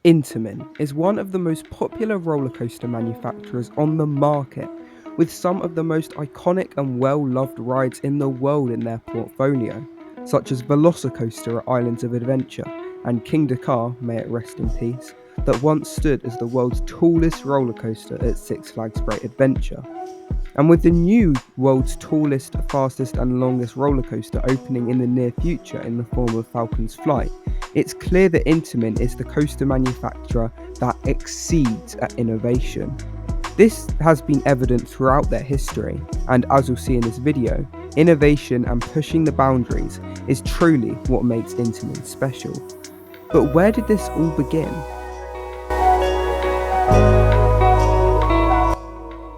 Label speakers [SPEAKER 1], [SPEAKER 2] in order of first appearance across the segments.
[SPEAKER 1] Intamin is one of the most popular roller coaster manufacturers on the market, with some of the most iconic and well-loved rides in the world in their portfolio, such as Velocicoaster at Islands of Adventure and King Dakar, may it rest in peace, that once stood as the world's tallest roller coaster at Six Flags Great Adventure. And with the new world's tallest, fastest and longest roller coaster opening in the near future in the form of Falcon's flight, it's clear that Intamin is the coaster manufacturer that exceeds at innovation. This has been evident throughout their history, and as you'll see in this video, innovation and pushing the boundaries is truly what makes Intamin special. But where did this all begin?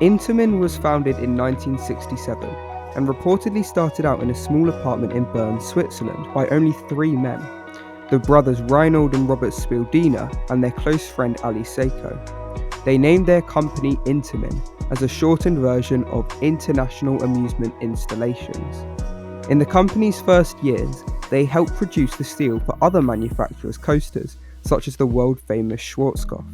[SPEAKER 1] Intamin was founded in 1967 and reportedly started out in a small apartment in Bern, Switzerland by only 3 men, the brothers Reinhold and Robert Spieldina and their close friend Ali Seiko. They named their company Intamin as a shortened version of International Amusement Installations. In the company's first years, they helped produce the steel for other manufacturers' coasters, such as the world-famous Schwarzkopf.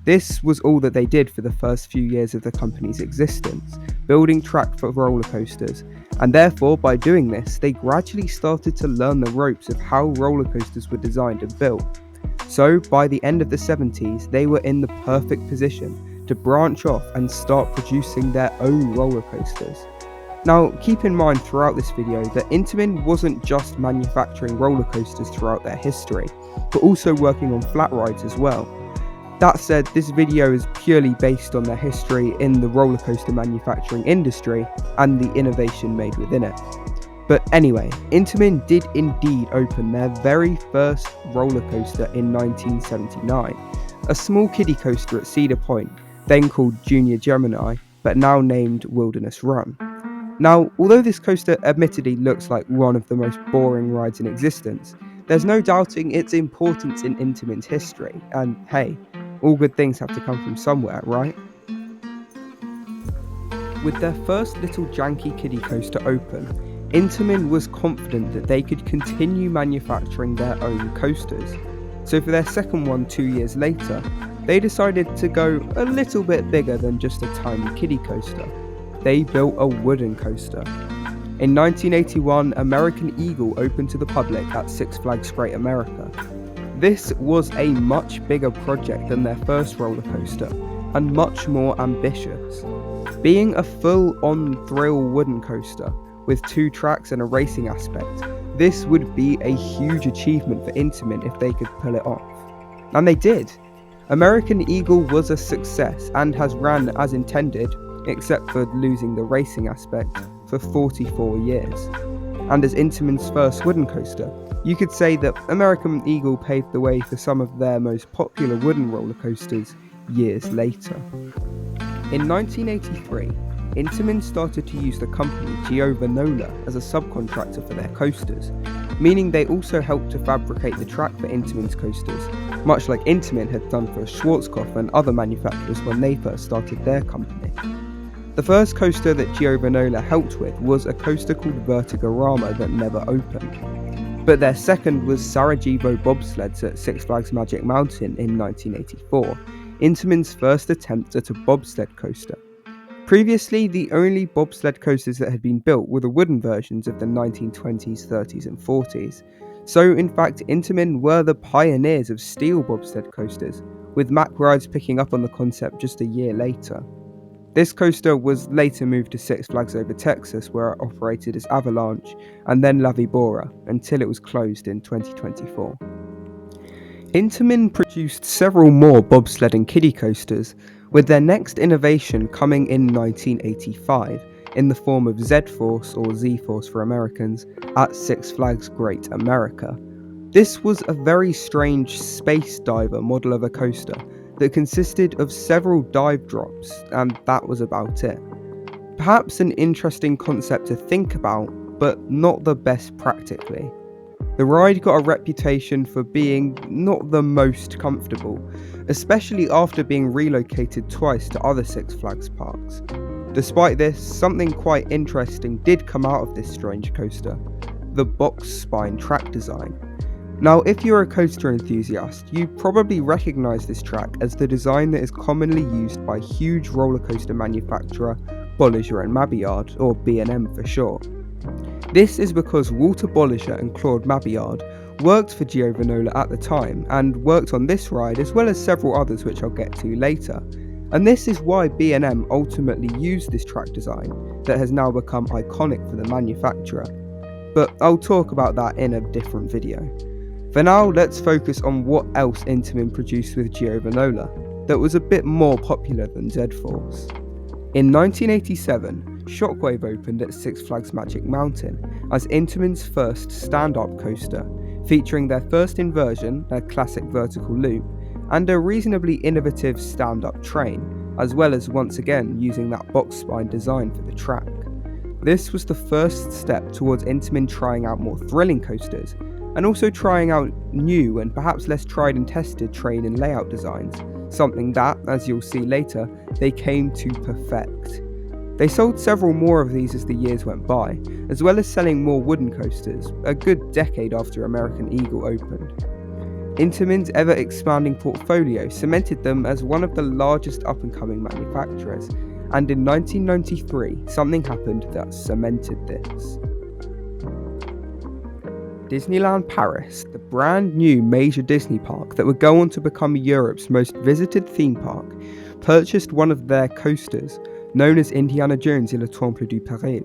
[SPEAKER 1] This was all that they did for the first few years of the company's existence, building track for roller coasters, and therefore by doing this they gradually started to learn the ropes of how roller coasters were designed and built. So by the end of the 70s they were in the perfect position to branch off and start producing their own roller coasters. Now keep in mind throughout this video that Intamin wasn't just manufacturing roller coasters throughout their history, but also working on flat rides as well. That said, this video is purely based on their history in the roller coaster manufacturing industry and the innovation made within it. But anyway, Intamin did indeed open their very first roller coaster in 1979, a small kiddie coaster at Cedar Point, then called Junior Gemini, but now named Wilderness Run. Now, although this coaster admittedly looks like one of the most boring rides in existence, there's no doubting its importance in Intamin's history, and hey, all good things have to come from somewhere, right? With their first little janky kiddie coaster open, Intamin was confident that they could continue manufacturing their own coasters. So for their second one 2 years later, they decided to go a little bit bigger than just a tiny kiddie coaster. They built a wooden coaster. In 1981, American Eagle opened to the public at Six Flags Great America. This was a much bigger project than their first roller coaster, and much more ambitious. Being a full-on thrill wooden coaster, with 2 tracks and a racing aspect, this would be a huge achievement for Intamin if they could pull it off. And they did! American Eagle was a success and has ran as intended, except for losing the racing aspect, for 44 years. And as Intamin's first wooden coaster, you could say that American Eagle paved the way for some of their most popular wooden roller coasters years later. In 1983, Intamin started to use the company Giovanola as a subcontractor for their coasters, meaning they also helped to fabricate the track for Intamin's coasters, much like Intamin had done for Schwarzkopf and other manufacturers when they first started their company. The first coaster that Giovanola helped with was a coaster called Vertigorama that never opened. But their second was Sarajevo bobsleds at Six Flags Magic Mountain in 1984, Intamin's first attempt at a bobsled coaster. Previously, the only bobsled coasters that had been built were the wooden versions of the 1920s, 30s and 40s. So in fact, Intamin were the pioneers of steel bobsled coasters, with Mack Rides picking up on the concept just a year later. This coaster was later moved to Six Flags Over Texas, where it operated as Avalanche and then La Vibora until it was closed in 2024. Intamin produced several more bobsled and kiddie coasters, with their next innovation coming in 1985 in the form of Z-Force or Z-Force for Americans at Six Flags Great America. This was a very strange space diver model of a coaster that consisted of several dive drops, and that was about it. Perhaps an interesting concept to think about, but not the best practically. The ride got a reputation for being not the most comfortable, especially after being relocated twice to other Six Flags parks. Despite this, something quite interesting did come out of this strange coaster: the box spine track design. Now, if you're a coaster enthusiast, you probably recognise this track as the design that is commonly used by huge roller coaster manufacturer Bolliger and Mabillard, or B&M for short. This is because Walter Bolliger and Claude Mabillard worked for Giovanola at the time and worked on this ride as well as several others which I'll get to later. And this is why B&M ultimately used this track design that has now become iconic for the manufacturer. But I'll talk about that in a different video. For now, let's focus on what else Intamin produced with Giovanola that was a bit more popular than Z-Force. In 1987, Shockwave opened at Six Flags Magic Mountain as Intamin's first stand-up coaster, featuring their first inversion, a classic vertical loop, and a reasonably innovative stand-up train, as well as once again using that box spine design for the track. This was the first step towards Intamin trying out more thrilling coasters, and also trying out new and perhaps less tried and tested train and layout designs, something that, as you'll see later, they came to perfect. They sold several more of these as the years went by, as well as selling more wooden coasters, a good decade after American Eagle opened. Intamin's ever-expanding portfolio cemented them as one of the largest up-and-coming manufacturers, and in 1993, something happened that cemented this. Disneyland Paris, the brand new major Disney park that would go on to become Europe's most visited theme park, purchased one of their coasters, known as Indiana Jones et le Temple du Péril.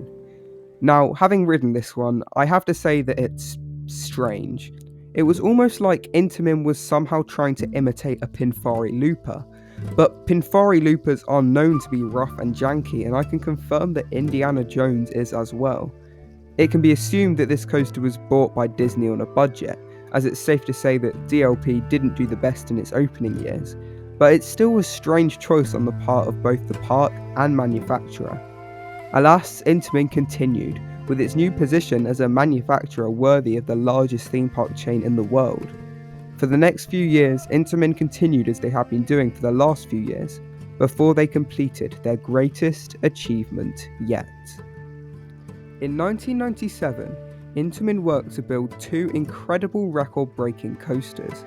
[SPEAKER 1] Now, having ridden this one, I have to say that it's strange. It was almost like Intamin was somehow trying to imitate a Pinfari Looper, but Pinfari Loopers are known to be rough and janky, and I can confirm that Indiana Jones is as well. It can be assumed that this coaster was bought by Disney on a budget, as it's safe to say that DLP didn't do the best in its opening years, but it's still a strange choice on the part of both the park and manufacturer. Alas, Intamin continued, with its new position as a manufacturer worthy of the largest theme park chain in the world. For the next few years, Intamin continued as they have been doing for the last few years, before they completed their greatest achievement yet. In 1997, Intamin worked to build two incredible record-breaking coasters.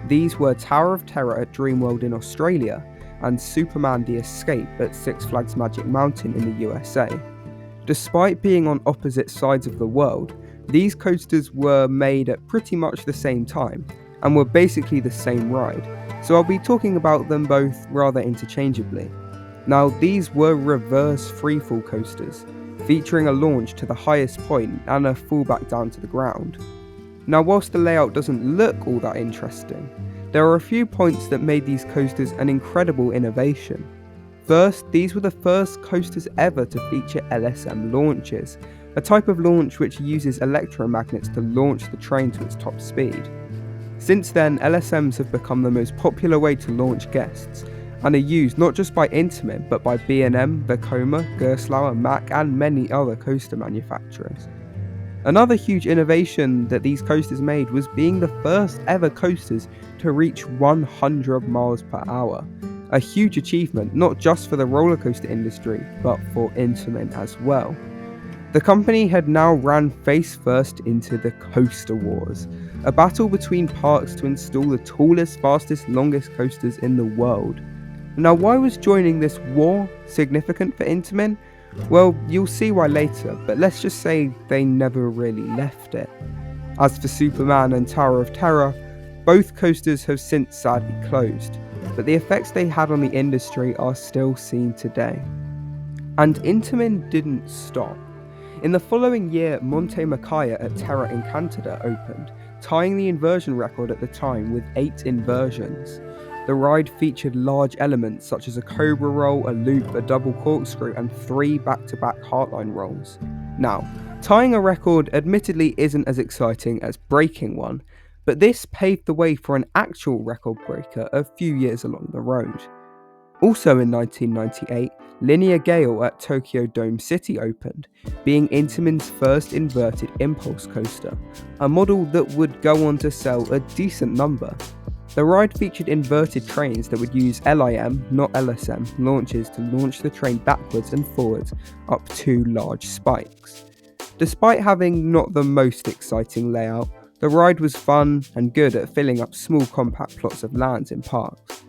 [SPEAKER 1] These were Tower of Terror at Dreamworld in Australia and Superman the Escape at Six Flags Magic Mountain in the USA. Despite being on opposite sides of the world, these coasters were made at pretty much the same time and were basically the same ride, so I'll be talking about them both rather interchangeably. Now, these were reverse freefall coasters, featuring a launch to the highest point and a fall back down to the ground. Now, whilst the layout doesn't look all that interesting, there are a few points that made these coasters an incredible innovation. First, these were the first coasters ever to feature LSM launches, a type of launch which uses electromagnets to launch the train to its top speed. Since then, LSMs have become the most popular way to launch guests, and are used not just by Intamin, but by B&M, Vekoma, Gerstlauer, Mack, and many other coaster manufacturers. Another huge innovation that these coasters made was being the first ever coasters to reach 100 miles per hour. A huge achievement not just for the roller coaster industry, but for Intamin as well. The company had now ran face first into the Coaster Wars, a battle between parks to install the tallest, fastest, longest coasters in the world. Now, why was joining this war significant for Intamin? Well, you'll see why later, but let's just say they never really left it. As for Superman and Tower of Terror, both coasters have since sadly closed, but the effects they had on the industry are still seen today. And Intamin didn't stop. In the following year, Monte Macaya at Terra Encantada opened, tying the inversion record at the time with 8 inversions. The ride featured large elements such as a cobra roll, a loop, a double corkscrew, and 3 back-to-back heartline rolls. Now, tying a record admittedly isn't as exciting as breaking one, but this paved the way for an actual record breaker a few years along the road. Also in 1998, Linear Gale at Tokyo Dome City opened, being Intamin's first inverted impulse coaster, a model that would go on to sell a decent number. The ride featured inverted trains that would use LIM, not LSM, launches to launch the train backwards and forwards up 2 large spikes. Despite having not the most exciting layout, The ride was fun and good at filling up small compact plots of land in parks.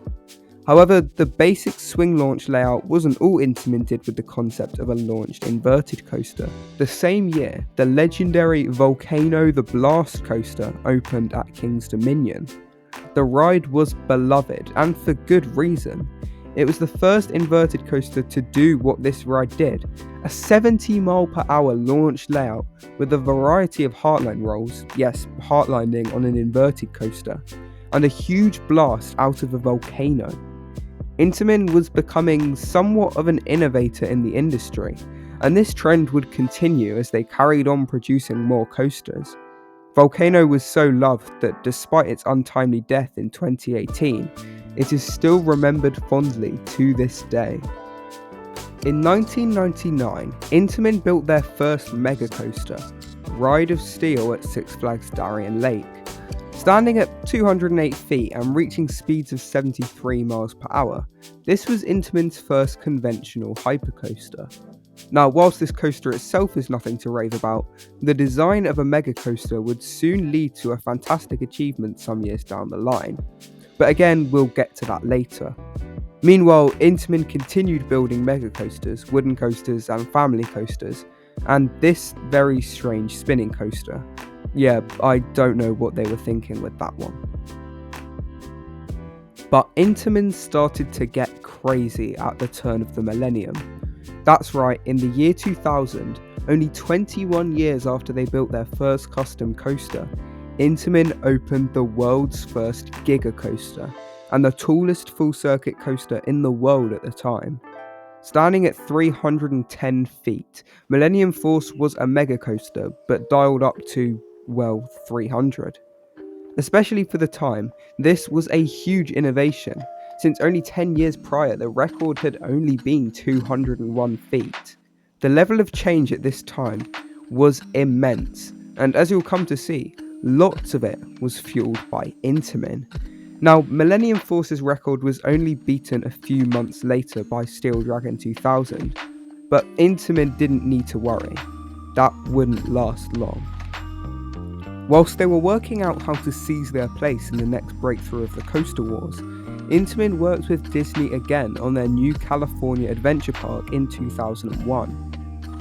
[SPEAKER 1] However, the basic swing launch layout wasn't all Intamin did with the concept of a launched inverted coaster. The same year, the legendary Volcano the Blast coaster opened at King's Dominion. The ride was beloved, and for good reason. It was the first inverted coaster to do what this ride did, a 70-mile-per-hour launch layout with a variety of heartline rolls, yes, heartlining on an inverted coaster, and a huge blast out of a volcano. Intamin was becoming somewhat of an innovator in the industry, and this trend would continue as they carried on producing more coasters. Volcano was so loved that despite its untimely death in 2018, it is still remembered fondly to this day. In 1999, Intamin built their first mega coaster, Ride of Steel at Six Flags Darien Lake. Standing at 208 feet and reaching speeds of 73 miles per hour, this was Intamin's first conventional hypercoaster. Now, whilst this coaster itself is nothing to rave about, the design of a mega coaster would soon lead to a fantastic achievement some years down the line. But again, we'll get to that later. Meanwhile, Intamin continued building mega coasters, wooden coasters, and family coasters, and this very strange spinning coaster. Yeah, I don't know what they were thinking with that one. But Intamin started to get crazy at the turn of the millennium. That's right, in the year 2000, only 21 years after they built their first custom coaster, Intamin opened the world's first Giga Coaster, and the tallest full-circuit coaster in the world at the time. Standing at 310 feet, Millennium Force was a mega coaster, but dialed up to, well, 300. Especially for the time, this was a huge innovation, since only 10 years prior the record had only been 201 feet. The level of change at this time was immense, and as you'll come to see, lots of it was fueled by Intamin. Now, Millennium Force's record was only beaten a few months later by Steel Dragon 2000, but Intamin didn't need to worry. That wouldn't last long. Whilst they were working out how to seize their place in the next breakthrough of the coaster wars, Intamin worked with Disney again on their new California Adventure Park in 2001.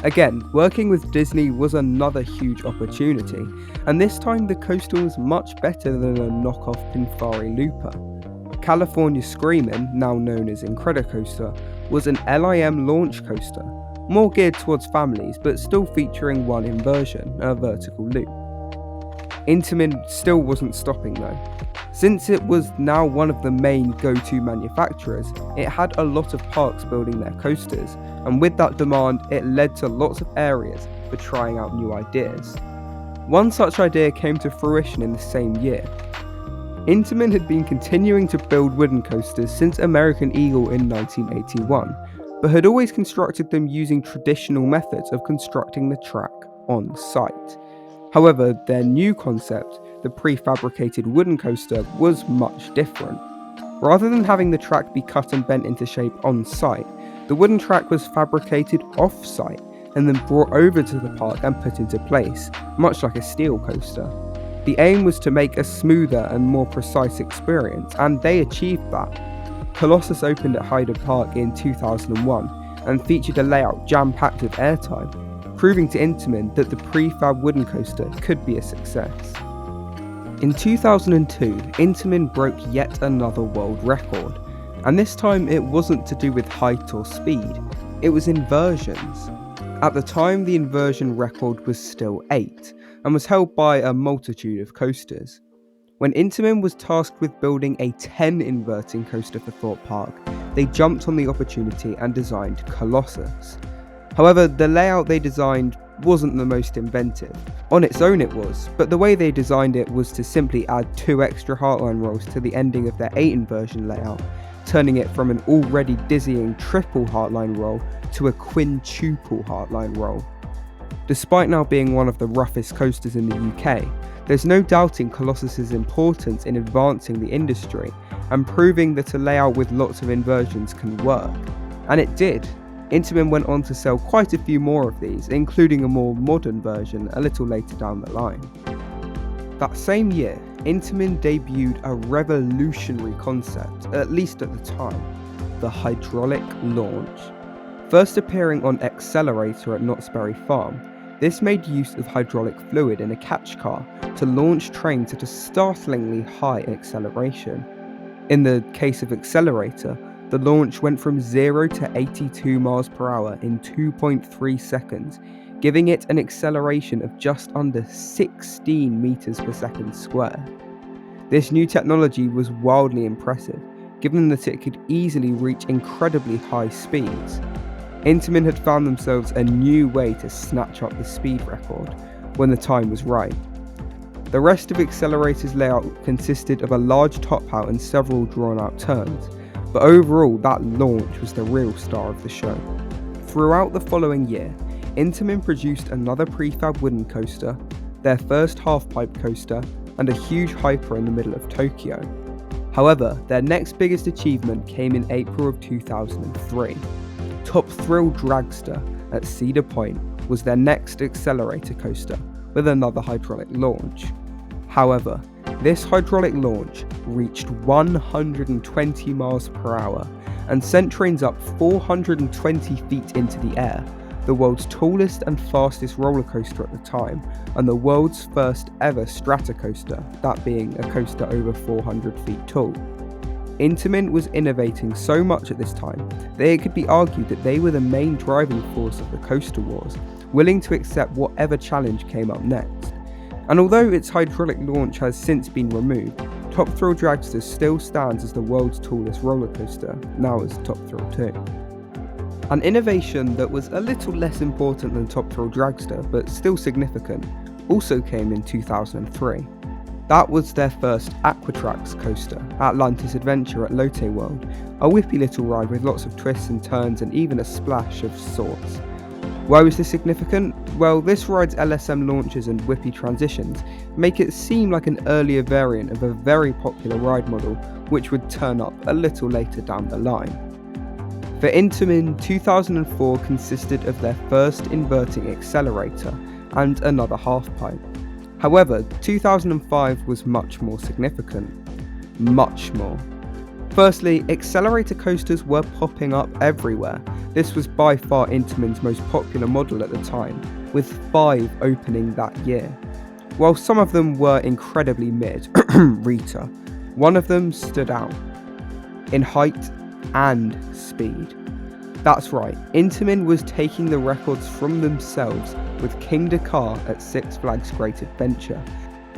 [SPEAKER 1] Again, working with Disney was another huge opportunity, and this time the coaster was much better than a knockoff Pinfari Looper. California Screamin', now known as Incredicoaster, was an LIM launch coaster, more geared towards families but still featuring one inversion, a vertical loop. Intamin still wasn't stopping though. Since it was now one of the main go-to manufacturers, it had a lot of parks building their coasters, and with that demand, it led to lots of areas for trying out new ideas. One such idea came to fruition in the same year. Intamin had been continuing to build wooden coasters since American Eagle in 1981, but had always constructed them using traditional methods of constructing the track on site. However, their new concept, the prefabricated wooden coaster, was much different. Rather than having the track be cut and bent into shape on site, the wooden track was fabricated off site and then brought over to the park and put into place, much like a steel coaster. The aim was to make a smoother and more precise experience, and they achieved that. Colossus opened at Hyde Park in 2001 and featured a layout jam-packed with airtime, proving to Intamin that the prefab wooden coaster could be a success. In 2002, Intamin broke yet another world record, and this time it wasn't to do with height or speed, it was inversions. At the time, the inversion record was still 8, and was held by a multitude of coasters. When Intamin was tasked with building a 10 inverting coaster for Thorpe Park, they jumped on the opportunity and designed Colossus. However, the layout they designed wasn't the most inventive. On its own it was, but the way they designed it was to simply add 2 extra heartline rolls to the ending of their 8 inversion layout, turning it from an already dizzying triple heartline roll to a quintuple heartline roll. Despite now being one of the roughest coasters in the UK, there's no doubting Colossus's importance in advancing the industry and proving that a layout with lots of inversions can work. And it did. Intamin went on to sell quite a few more of these, including a more modern version a little later down the line. That same year, Intamin debuted a revolutionary concept, at least at the time, the hydraulic launch. First appearing on Accelerator at Knott's Berry Farm, this made use of hydraulic fluid in a catch car to launch trains at a startlingly high acceleration. In the case of Accelerator, the launch went from 0 to 82 miles per hour in 2.3 seconds, giving it an acceleration of just under 16 meters per second squared. This new technology was wildly impressive, given that it could easily reach incredibly high speeds. Intamin had found themselves a new way to snatch up the speed record when the time was right. The rest of Accelerator's layout consisted of a large top hat and several drawn-out turns, but overall that launch was the real star of the show. Throughout the following year, Intamin produced another prefab wooden coaster, their first half-pipe coaster, and a huge hyper in the middle of Tokyo. However, their next biggest achievement came in April of 2003. Top Thrill Dragster at Cedar Point was their next Accelerator coaster, with another hydraulic launch. However, this hydraulic launch reached 120 miles per hour and sent trains up 420 feet into the air, the world's tallest and fastest roller coaster at the time, and the world's first ever stratocoaster, that being a coaster over 400 feet tall. Intamin was innovating so much at this time that it could be argued that they were the main driving force of the coaster wars, willing to accept whatever challenge came up next. And although its hydraulic launch has since been removed, Top Thrill Dragster still stands as the world's tallest roller coaster, now as Top Thrill 2. An innovation that was a little less important than Top Thrill Dragster, but still significant, also came in 2003. That was their first Aquatrax coaster, Atlantis Adventure at Lotte World, a whippy little ride with lots of twists and turns and even a splash of sorts. Why was this significant? Well, this ride's LSM launches and whippy transitions make it seem like an earlier variant of a very popular ride model which would turn up a little later down the line. For Intamin, 2004 consisted of their first inverting accelerator and another half-pipe. However, 2005 was much more significant. Much more. Firstly, accelerator coasters were popping up everywhere. This was by far Intamin's most popular model at the time, with 5 opening that year. While some of them were incredibly mid, Rita, one of them stood out in height and speed. That's right, Intamin was taking the records from themselves with King Dakar at Six Flags Great Adventure.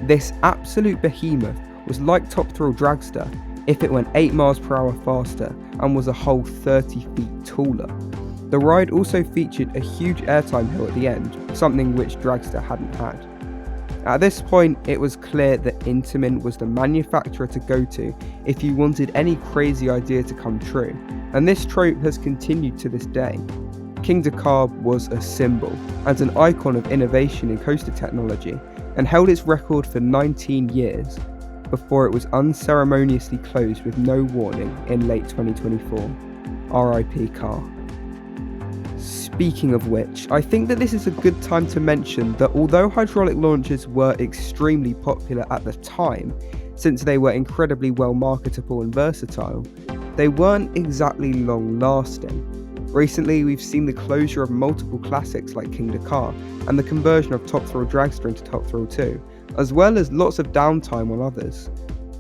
[SPEAKER 1] This absolute behemoth was like Top Thrill Dragster if it went 8 miles per hour faster and was a whole 30 feet taller. The ride also featured a huge airtime hill at the end, something which Dragster hadn't had. At this point, it was clear that Intamin was the manufacturer to go to if you wanted any crazy idea to come true, and this trope has continued to this day. King Dakar was a symbol and an icon of innovation in coaster technology, and held its record for 19 years, before it was unceremoniously closed with no warning in late 2024. RIP car. Speaking of which, I think that this is a good time to mention that although hydraulic launches were extremely popular at the time, since they were incredibly well marketable and versatile, they weren't exactly long lasting. Recently, we've seen the closure of multiple classics like King Dakar and the conversion of Top Thrill Dragster into Top Thrill 2, as well as lots of downtime on others.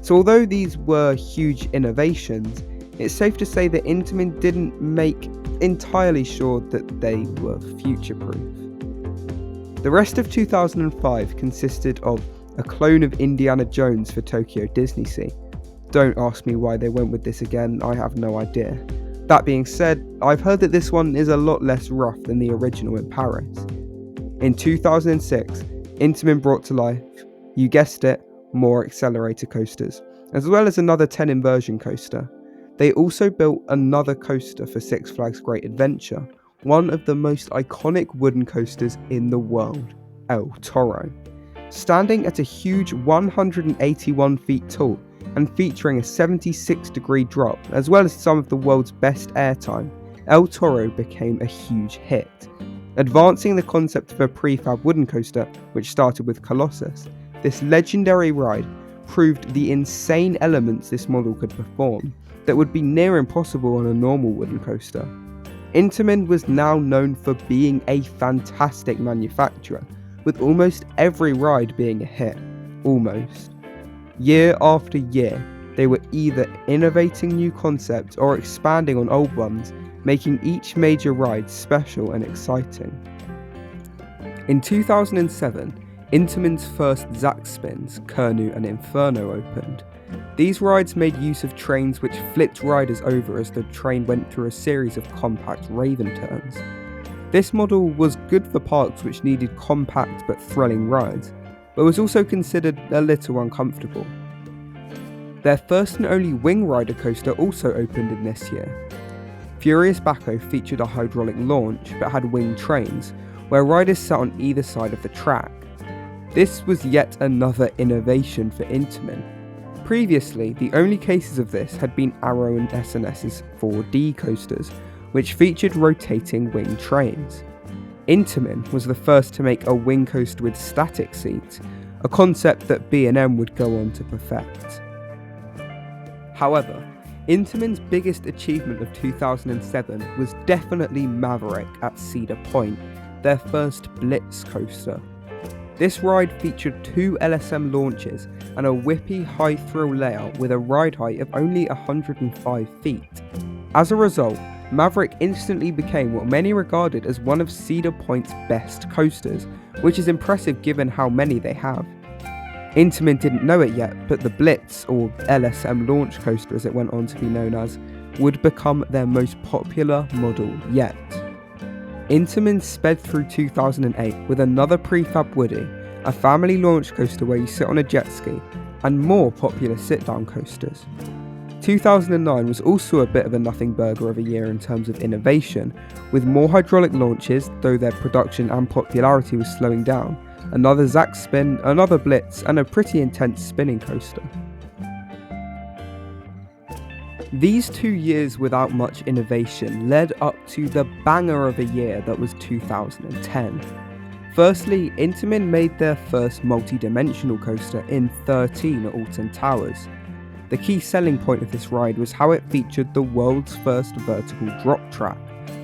[SPEAKER 1] So although these were huge innovations, it's safe to say that Intamin didn't make entirely sure that they were future-proof. The rest of 2005 consisted of a clone of Indiana Jones for Tokyo Disney Sea. Don't ask me why they went with this again, I have no idea. That being said, I've heard that this one is a lot less rough than the original in Paris. In 2006, Intamin brought to life, you guessed it, more accelerator coasters, as well as another 10 inversion coaster. They also built another coaster for Six Flags Great Adventure, one of the most iconic wooden coasters in the world, El Toro. Standing at a huge 181 feet tall and featuring a 76-degree drop, as well as some of the world's best airtime, El Toro became a huge hit. Advancing the concept of a prefab wooden coaster, which started with Colossus, This legendary ride proved the insane elements this model could perform that would be near impossible on a normal wooden coaster. Intamin was now known for being a fantastic manufacturer, with almost every ride being a hit. Almost. Year after year, they were either innovating new concepts or expanding on old ones, making each major ride special and exciting. In 2007, Intamin's first Zack spins, Kernu and Inferno, opened. These rides made use of trains which flipped riders over as the train went through a series of compact Raven turns. This model was good for parks which needed compact but thrilling rides, but was also considered a little uncomfortable. Their first and only wing rider coaster also opened in this year. Furious Baco featured a hydraulic launch but had winged trains, where riders sat on either side of the track. This was yet another innovation for Intamin. Previously, the only cases of this had been Arrow and SNS's 4D coasters, which featured rotating wing trains. Intamin was the first to make a wing coaster with static seats, a concept that B&M would go on to perfect. However, Intamin's biggest achievement of 2007 was definitely Maverick at Cedar Point, their first Blitz coaster. This ride featured 2 LSM launches and a whippy high-thrill layout with a ride height of only 105 feet. As a result, Maverick instantly became what many regarded as one of Cedar Point's best coasters, which is impressive given how many they have. Intamin didn't know it yet, but the Blitz, or LSM launch coaster as it went on to be known as, would become their most popular model yet. Intamin sped through 2008 with another prefab Woody, a family launch coaster where you sit on a jet ski, and more popular sit-down coasters. 2009 was also a bit of a nothing burger of a year in terms of innovation, with more hydraulic launches, though their production and popularity was slowing down, another Zack spin, another Blitz, and a pretty intense spinning coaster. These 2 years without much innovation led up to the banger of a year that was 2010. Firstly, Intamin made their first multi-dimensional coaster in 13 at Alton Towers. The key selling point of this ride was how it featured the world's first vertical drop track,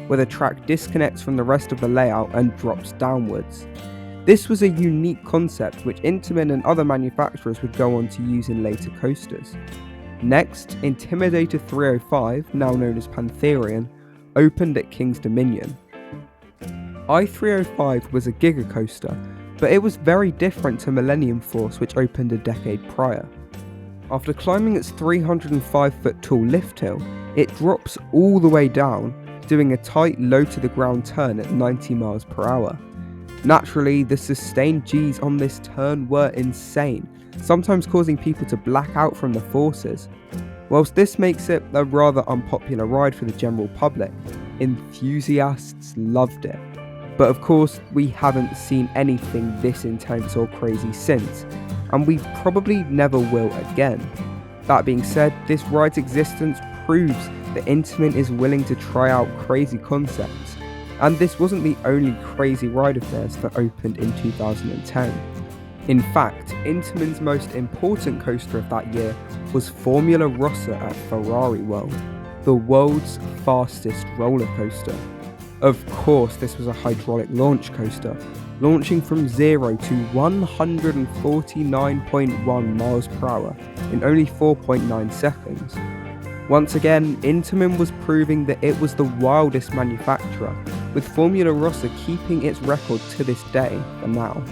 [SPEAKER 1] where the track disconnects from the rest of the layout and drops downwards. This was a unique concept which Intamin and other manufacturers would go on to use in later coasters. Next, Intimidator 305, now known as Pantherian, opened at King's Dominion. I-305 was a giga coaster, but it was very different to Millennium Force, which opened a decade prior. After climbing its 305-foot tall lift hill, it drops all the way down, doing a tight low to the ground turn at 90 miles per hour. Naturally, the sustained Gs on this turn were insane, sometimes causing people to black out from the forces. Whilst this makes it a rather unpopular ride for the general public, enthusiasts loved it. But of course, we haven't seen anything this intense or crazy since, and we probably never will again. That being said, this ride's existence proves that Intamin is willing to try out crazy concepts, and this wasn't the only crazy ride of theirs that opened in 2010. In fact, Intamin's most important coaster of that year was Formula Rossa at Ferrari World, the world's fastest roller coaster. Of course, this was a hydraulic launch coaster, launching from 0 to 149.1 miles per hour in only 4.9 seconds. Once again, Intamin was proving that it was the wildest manufacturer, with Formula Rossa keeping its record to this day for now.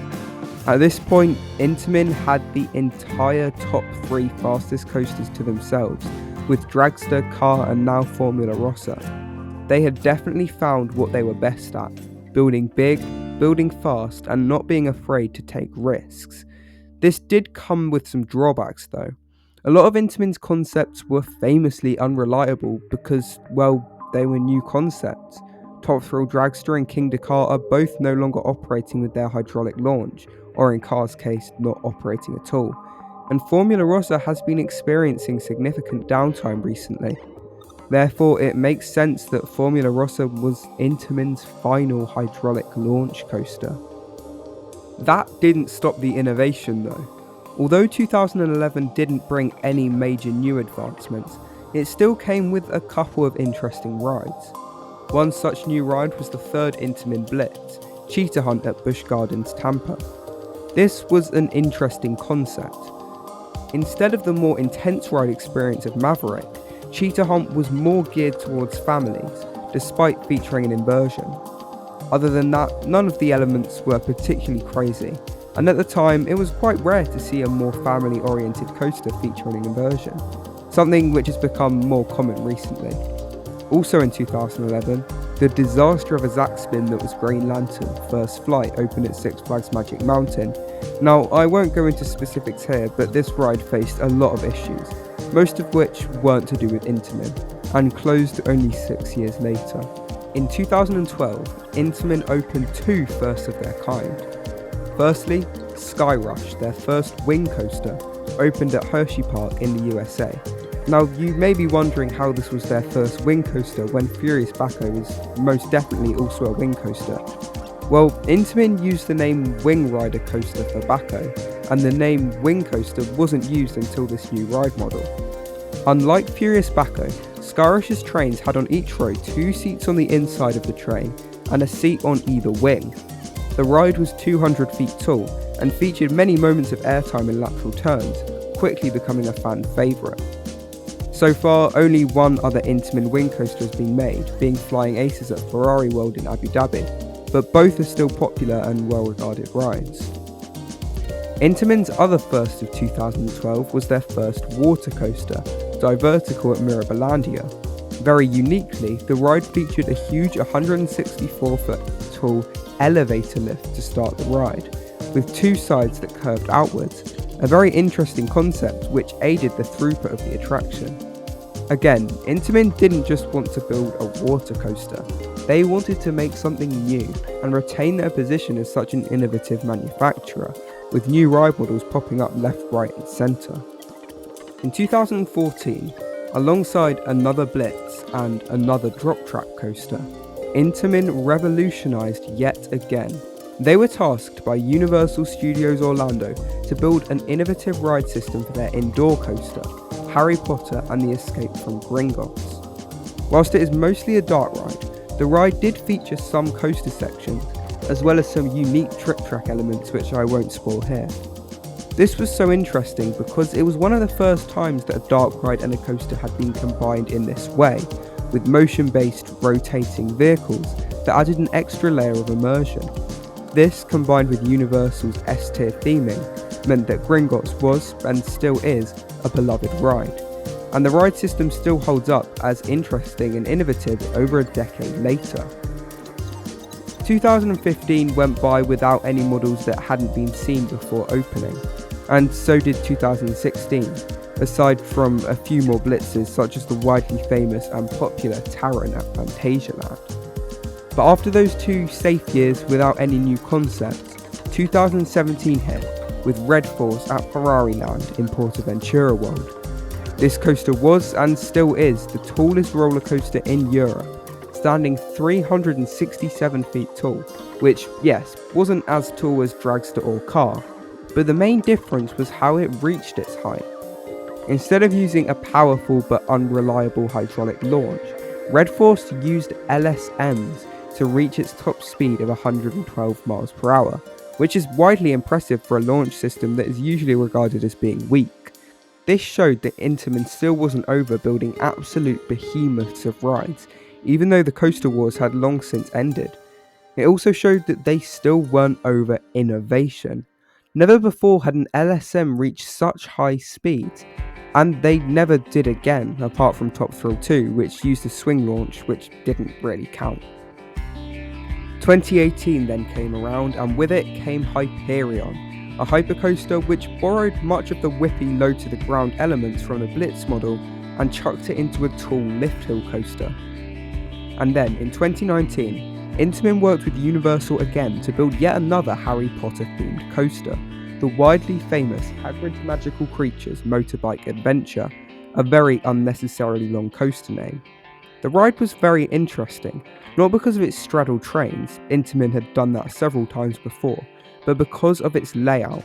[SPEAKER 1] At this point, Intamin had the entire top 3 fastest coasters to themselves, with Dragster, Car and now Formula Rossa. They had definitely found what they were best at, building big, building fast and not being afraid to take risks. This did come with some drawbacks though. A lot of Intamin's concepts were famously unreliable because, well, they were new concepts. Top Thrill Dragster and King Dakar are both no longer operating with their hydraulic launch, or in Car's case, not operating at all, and Formula Rossa has been experiencing significant downtime recently. Therefore, it makes sense that Formula Rossa was Intamin's final hydraulic launch coaster. That didn't stop the innovation though. Although 2011 didn't bring any major new advancements, it still came with a couple of interesting rides. One such new ride was the third Intamin Blitz, Cheetah Hunt at Busch Gardens, Tampa. This was an interesting concept. Instead of the more intense ride experience of Maverick, Cheetah Hunt was more geared towards families, despite featuring an inversion. Other than that, none of the elements were particularly crazy, and at the time it was quite rare to see a more family-oriented coaster featuring an inversion, something which has become more common recently. Also in 2011, the disaster of a Zack spin that was Green Lantern First Flight opened at Six Flags Magic Mountain. Now, I won't go into specifics here, but this ride faced a lot of issues, most of which weren't to do with Intamin, and closed only 6 years later. In 2012, Intamin opened two firsts of their kind. Firstly, Sky Rush, their first wing coaster, opened at Hershey Park in the USA. Now, you may be wondering how this was their first wing coaster when Furious Baco is most definitely also a wing coaster. Well, Intamin used the name Wing Rider Coaster for Baco, and the name Wing Coaster wasn't used until this new ride model. Unlike Furious Baco, Sky Rush's trains had on each row 2 seats on the inside of the train and a seat on either wing. The ride was 200 feet tall and featured many moments of airtime and lateral turns, quickly becoming a fan favourite. So far, only one other Intamin wing coaster has been made, being Flying Aces at Ferrari World in Abu Dhabi, but both are still popular and well-regarded rides. Intamin's other first of 2012 was their first water coaster, Divertical at Mirabilandia. Very uniquely, the ride featured a huge 164-foot tall elevator lift to start the ride, with 2 sides that curved outwards, a very interesting concept which aided the throughput of the attraction. Again, Intamin didn't just want to build a water coaster, they wanted to make something new and retain their position as such an innovative manufacturer, with new ride models popping up left, right and centre. In 2014, alongside another Blitz and another drop track coaster, Intamin revolutionised yet again. They were tasked by Universal Studios Orlando to build an innovative ride system for their indoor coaster, Harry Potter and the Escape from Gringotts. Whilst it is mostly a dark ride, the ride did feature some coaster sections, as well as some unique trip track elements which I won't spoil here. This was so interesting because it was one of the first times that a dark ride and a coaster had been combined in this way, with motion-based rotating vehicles that added an extra layer of immersion. This, combined with Universal's S-tier theming, meant that Gringotts was, and still is, a beloved ride. And the ride system still holds up as interesting and innovative over a decade later. 2015 went by without any models that hadn't been seen before opening, and so did 2016, aside from a few more blitzes such as the widely famous and popular Taron at Fantasialand. But after those 2 safe years without any new concepts, 2017 hit with Red Force at Ferrari Land in Portaventura World. This coaster was and still is the tallest roller coaster in Europe, standing 367 feet tall, which, yes, wasn't as tall as Dragster or Car, but the main difference was how it reached its height. Instead of using a powerful but unreliable hydraulic launch, Red Force used LSMs to reach its top speed of 112 miles per hour, which is widely impressive for a launch system that is usually regarded as being weak. This showed that Intamin still wasn't over building absolute behemoths of rides, even though the coaster wars had long since ended. It also showed that they still weren't over innovation. Never before had an LSM reached such high speeds, and they never did again, apart from Top Thrill 2, which used a swing launch which didn't really count. 2018 then came around, and with it came Hyperion, a hypercoaster which borrowed much of the whippy low to the ground elements from the Blitz model and chucked it into a tall lift hill coaster. And then in 2019, Intamin worked with Universal again to build yet another Harry Potter themed coaster, the widely famous Hagrid's Magical Creatures Motorbike Adventure, a very unnecessarily long coaster name. The ride was very interesting, not because of its straddled trains, Intamin had done that several times before, but because of its layout.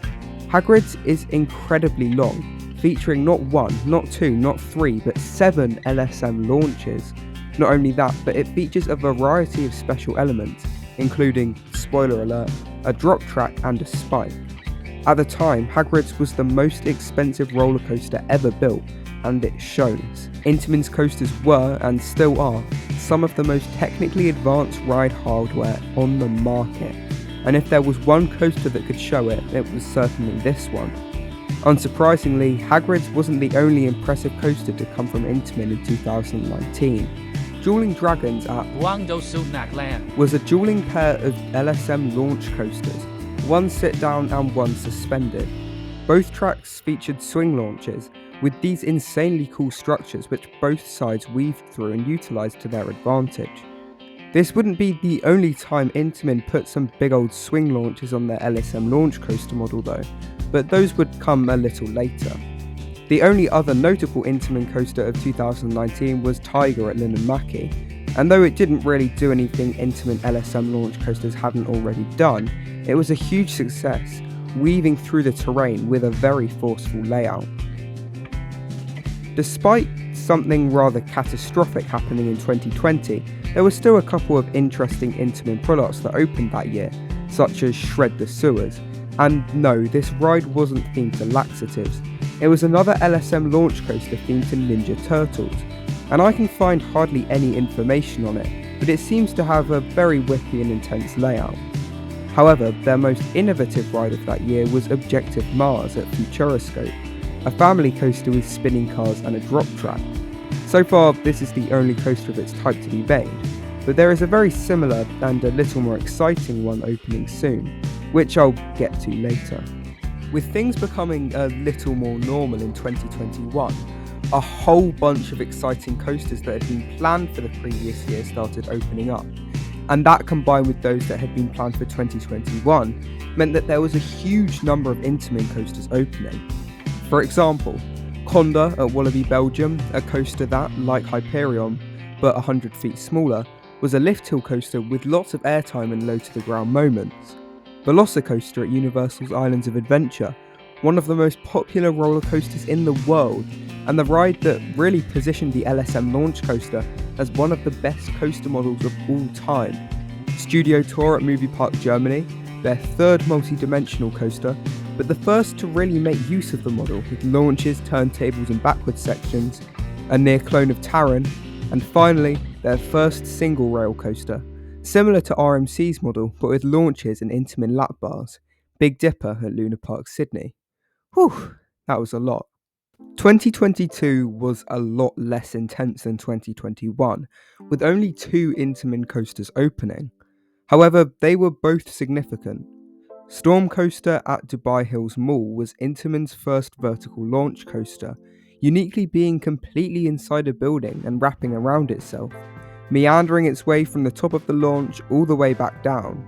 [SPEAKER 1] Hagrid's is incredibly long, featuring not 1, not 2, not 3, but 7 LSM launches. Not only that, but it features a variety of special elements, including, spoiler alert, a drop track and a spike. At the time, Hagrid's was the most expensive roller coaster ever built, and it shows. Intamin's coasters were, and still are, some of the most technically advanced ride hardware on the market. And if there was one coaster that could show it, it was certainly this one. Unsurprisingly, Hagrid's wasn't the only impressive coaster to come from Intamin in 2019. Dueling Dragons at Guangdong was a dueling pair of LSM launch coasters, one sit down and one suspended. Both tracks featured swing launches, with these insanely cool structures which both sides weaved through and utilised to their advantage. This wouldn't be the only time Intamin put some big old swing launches on their LSM launch coaster model though, but those would come a little later. The only other notable Intamin coaster of 2019 was Tiger at Linnanmäki, and though it didn't really do anything Intamin LSM launch coasters hadn't already done, it was a huge success, weaving through the terrain with a very forceful layout. Despite something rather catastrophic happening in 2020, there were still a couple of interesting Intamin products that opened that year, such as Shred the Sewers. And no, this ride wasn't themed to laxatives. It was another LSM launch coaster themed to Ninja Turtles, and I can find hardly any information on it, but it seems to have a very whippy and intense layout. However, their most innovative ride of that year was Objective Mars at Futuroscope, a family coaster with spinning cars and a drop track. So far, this is the only coaster of its type to be made, but there is a very similar and a little more exciting one opening soon, which I'll get to later. With things becoming a little more normal in 2021, a whole bunch of exciting coasters that had been planned for the previous year started opening up, and that combined with those that had been planned for 2021 meant that there was a huge number of Intamin coasters opening. For example, Conda at Walibi Belgium, a coaster that, like Hyperion, but 100 feet smaller, was a lift hill coaster with lots of airtime and low to the ground moments. Velocicoaster at Universal's Islands of Adventure, one of the most popular roller coasters in the world, and the ride that really positioned the LSM launch coaster as one of the best coaster models of all time. Studio Tour at Movie Park Germany, their third multi-dimensional coaster, but the first to really make use of the model with launches, turntables and backward sections, a near clone of Taron, and finally their first single rail coaster, similar to RMC's model but with launches and Intamin lap bars, Big Dipper at Luna Park Sydney. Whew, that was a lot. 2022 was a lot less intense than 2021, with only 2 Intamin coasters opening. However, they were both significant. Storm Coaster at Dubai Hills Mall was Intamin's first vertical launch coaster, uniquely being completely inside a building and wrapping around itself, meandering its way from the top of the launch all the way back down.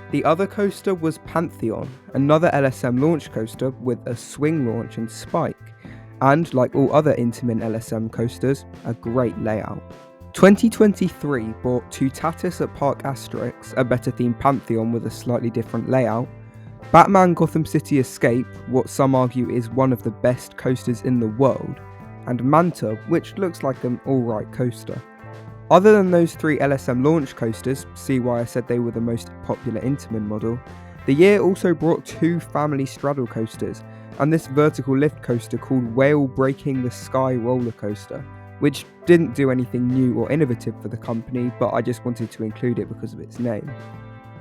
[SPEAKER 1] The other coaster was Pantheon, another LSM launch coaster with a swing launch and spike, and like all other Intamin LSM coasters, a great layout. 2023 brought Tutatis at Park Asterix, a better themed Pantheon with a slightly different layout, Batman Gotham City Escape, what some argue is one of the best coasters in the world, and Manta, which looks like an alright coaster. Other than those 3 LSM launch coasters, see why I said they were the most popular Intamin model, the year also brought 2 family straddle coasters, and this vertical lift coaster called Whale Breaking the Sky roller coaster, which didn't do anything new or innovative for the company, but I just wanted to include it because of its name.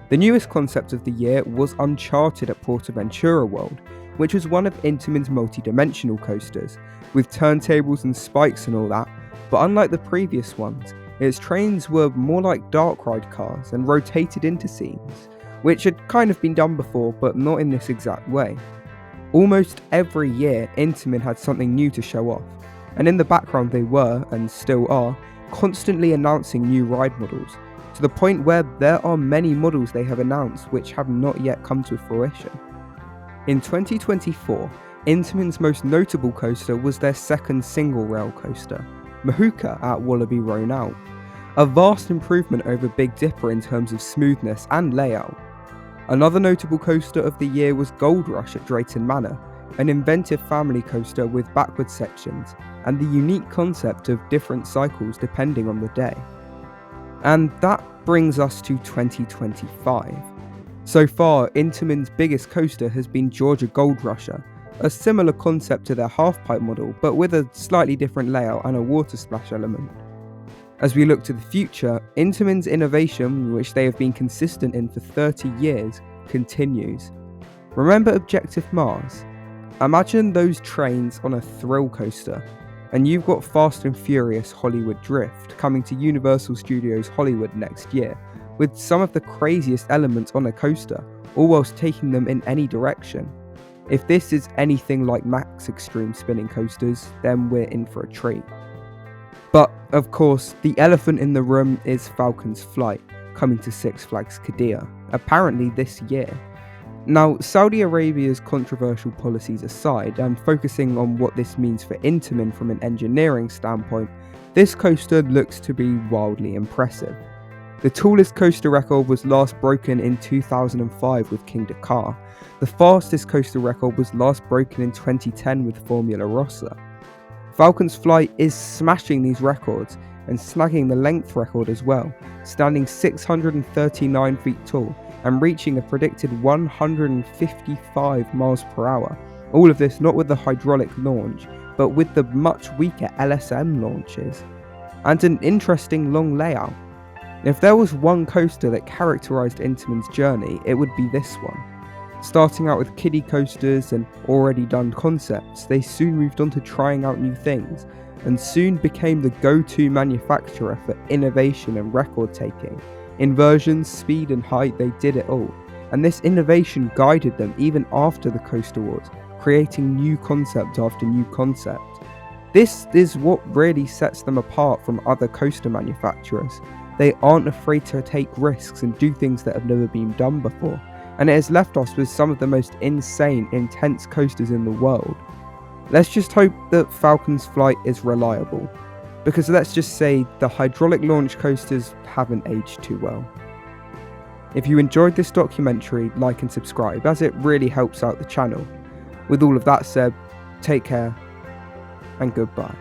[SPEAKER 1] The newest concept of the year was Uncharted at Portaventura World, which was one of Intamin's multi-dimensional coasters, with turntables and spikes and all that, but unlike the previous ones, its trains were more like dark ride cars and rotated into scenes, which had kind of been done before, but not in this exact way. Almost every year, Intamin had something new to show off, and in the background they were, and still are, constantly announcing new ride models, to the point where there are many models they have announced which have not yet come to fruition. In 2024, Intamin's most notable coaster was their second single rail coaster, Mahuka at Wallaby Roan Out, a vast improvement over Big Dipper in terms of smoothness and layout. Another notable coaster of the year was Gold Rush at Drayton Manor, an inventive family coaster with backward sections and the unique concept of different cycles depending on the day. And that brings us to 2025. So far, Intamin's biggest coaster has been Georgia Gold Rusher, a similar concept to their half-pipe model, but with a slightly different layout and a water splash element. As we look to the future, Intamin's innovation, which they have been consistent in for 30 years, continues. Remember Objective Mars? Imagine those trains on a thrill coaster, and you've got Fast and Furious Hollywood Drift coming to Universal Studios Hollywood next year, with some of the craziest elements on a coaster, all whilst taking them in any direction. If this is anything like Max Extreme spinning coasters, then we're in for a treat. But, of course, the elephant in the room is Falcon's Flight, coming to Six Flags Qiddiya, apparently this year. Now, Saudi Arabia's controversial policies aside, and focusing on what this means for Intamin from an engineering standpoint, this coaster looks to be wildly impressive. The tallest coaster record was last broken in 2005 with King Dakar. The fastest coaster record was last broken in 2010 with Formula Rossa. Falcon's Flight is smashing these records and snagging the length record as well, standing 639 feet tall and reaching a predicted 155 miles per hour. All of this not with the hydraulic launch, but with the much weaker LSM launches. And an interesting long layout. If there was one coaster that characterised Intamin's journey, it would be this one. Starting out with kiddie coasters and already done concepts, they soon moved on to trying out new things, and soon became the go-to manufacturer for innovation and record taking. In versions, speed and height, they did it all, and this innovation guided them even after the Coaster Wars, creating new concept after new concept. This is what really sets them apart from other coaster manufacturers. They aren't afraid to take risks and do things that have never been done before, and it has left us with some of the most insane, intense coasters in the world. Let's just hope that Falcon's Flight is reliable, because let's just say the hydraulic launch coasters haven't aged too well. If you enjoyed this documentary, like and subscribe, as it really helps out the channel. With all of that said, take care and goodbye.